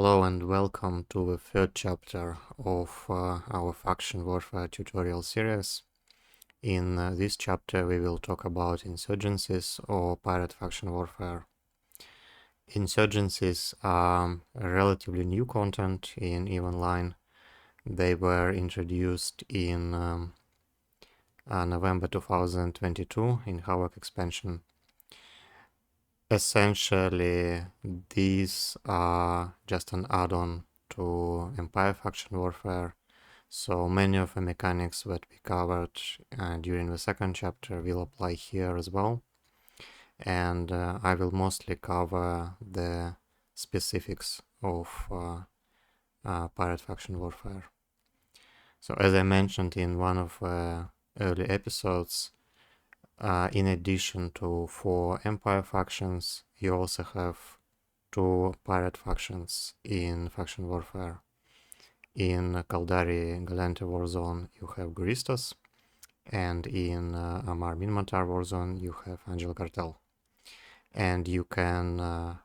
Hello and welcome to the third chapter of our faction warfare tutorial series. In this chapter we will talk about insurgencies or pirate faction warfare. Insurgencies are relatively new content in EVE Online. They were introduced in November 2022 in Havoc expansion. Essentially, these are just an add-on to Empire faction warfare, so many of the mechanics that we covered during the second chapter will apply here as well, and I will mostly cover the specifics of pirate faction warfare. So as I mentioned in one of the early episodes, in addition to 4 Empire factions, you also have 2 pirate factions in faction warfare. In Kaldari Galante Warzone you have Guristas, and in Amar Minmatar Warzone you have Angel Cartel. And you can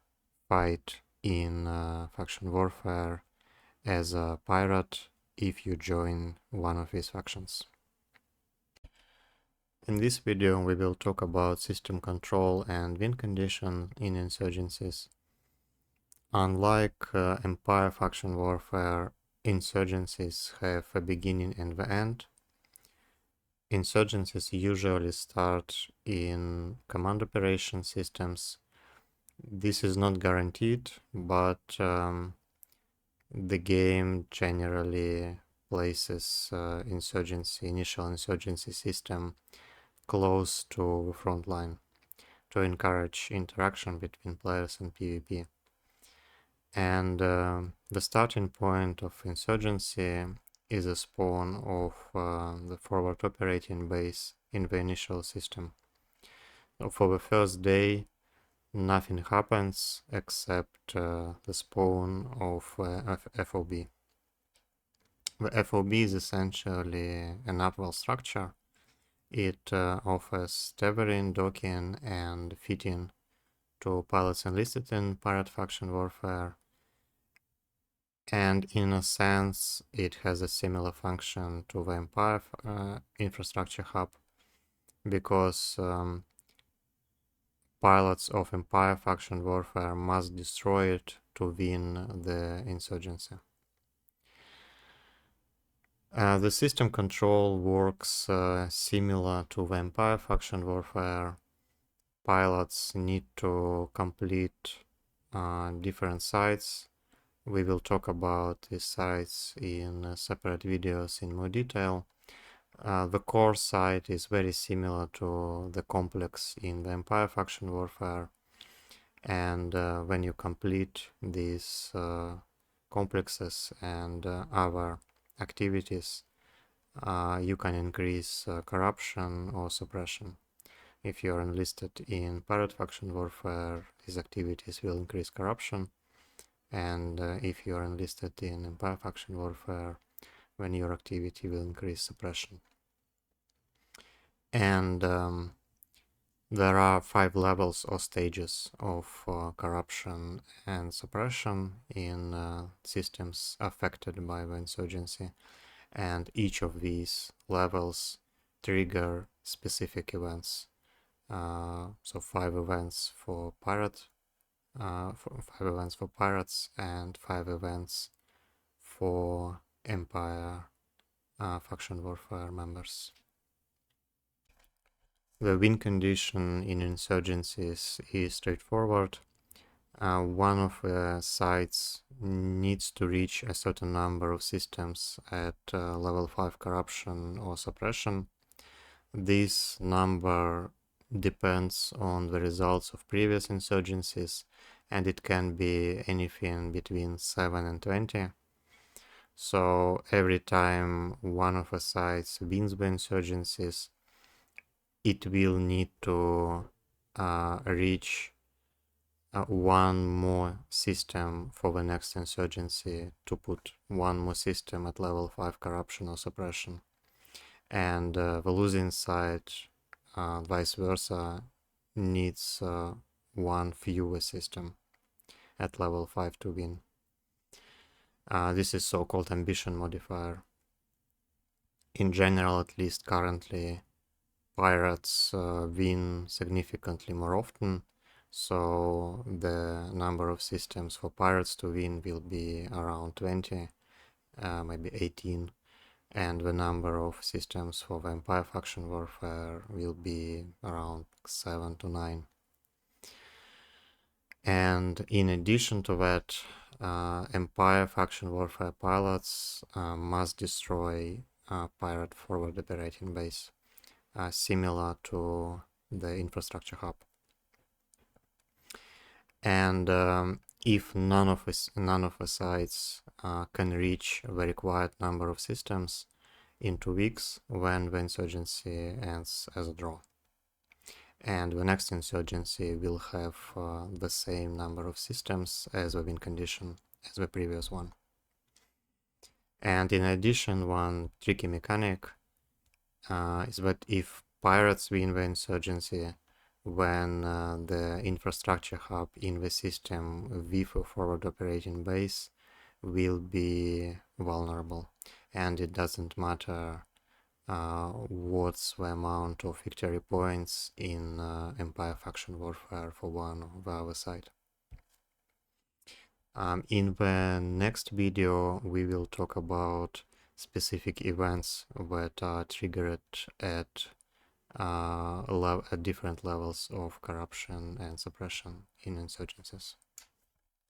fight in faction warfare as a pirate if you join one of these factions. In this video we will talk about system control and win condition in insurgencies. Unlike Empire faction warfare, insurgencies have a beginning and the end. Insurgencies usually start in command operation systems. This is not guaranteed, but the game generally places initial insurgency system close to the front line to encourage interaction between players and PvP. And the starting point of insurgency is a spawn of the forward operating base in the initial system. So for the first day, nothing happens except the spawn of FOB. The FOB is essentially an upwell structure. It offers tethering, docking, and fitting to pilots enlisted in pirate faction warfare. And in a sense, it has a similar function to the Empire infrastructure hub, because pilots of Empire faction warfare must destroy it to win the insurgency. The system control works similar to the Empire faction warfare. Pilots need to complete different sites. We will talk about these sites in separate videos in more detail. The core site is very similar to the complex in the Empire faction warfare, and when you complete these complexes and other activities, you can increase corruption or suppression. If you are enlisted in pirate faction warfare, these activities will increase corruption, and if you are enlisted in Empire faction warfare, then your activity will increase suppression. And there are 5 levels or stages of corruption and suppression in systems affected by the insurgency, and each of these levels trigger specific events. So 5 events for pirates and 5 events for Empire faction warfare members. The win condition in insurgencies is straightforward. One of the sites needs to reach a certain number of systems at level 5 corruption or suppression. This number depends on the results of previous insurgencies, and it can be anything between 7 and 20. So every time one of the sites wins the insurgencies, it will need to reach one more system for the next insurgency to put one more system at level 5 corruption or suppression. And the losing side, vice versa, needs one fewer system at level 5 to win. This is so-called ambition modifier. In general, at least currently, pirates win significantly more often, so the number of systems for pirates to win will be around 20, maybe 18, and the number of systems for vampire faction warfare will be around 7 to 9. And in addition to that, Empire faction warfare pilots must destroy pirate forward operating base, similar to the infrastructure hub. And if none of the sites can reach the required number of systems in 2 weeks, then the insurgency ends as a draw. And the next insurgency will have the same number of systems as the win condition as the previous one. And in addition, one tricky mechanic is that if pirates win the insurgency, when the infrastructure hub in the system with a forward operating base will be vulnerable, and it doesn't matter what's the amount of victory points in Empire faction warfare for one or the other side. In the next video, we will talk about specific events that are triggered at different levels of corruption and suppression in insurgencies.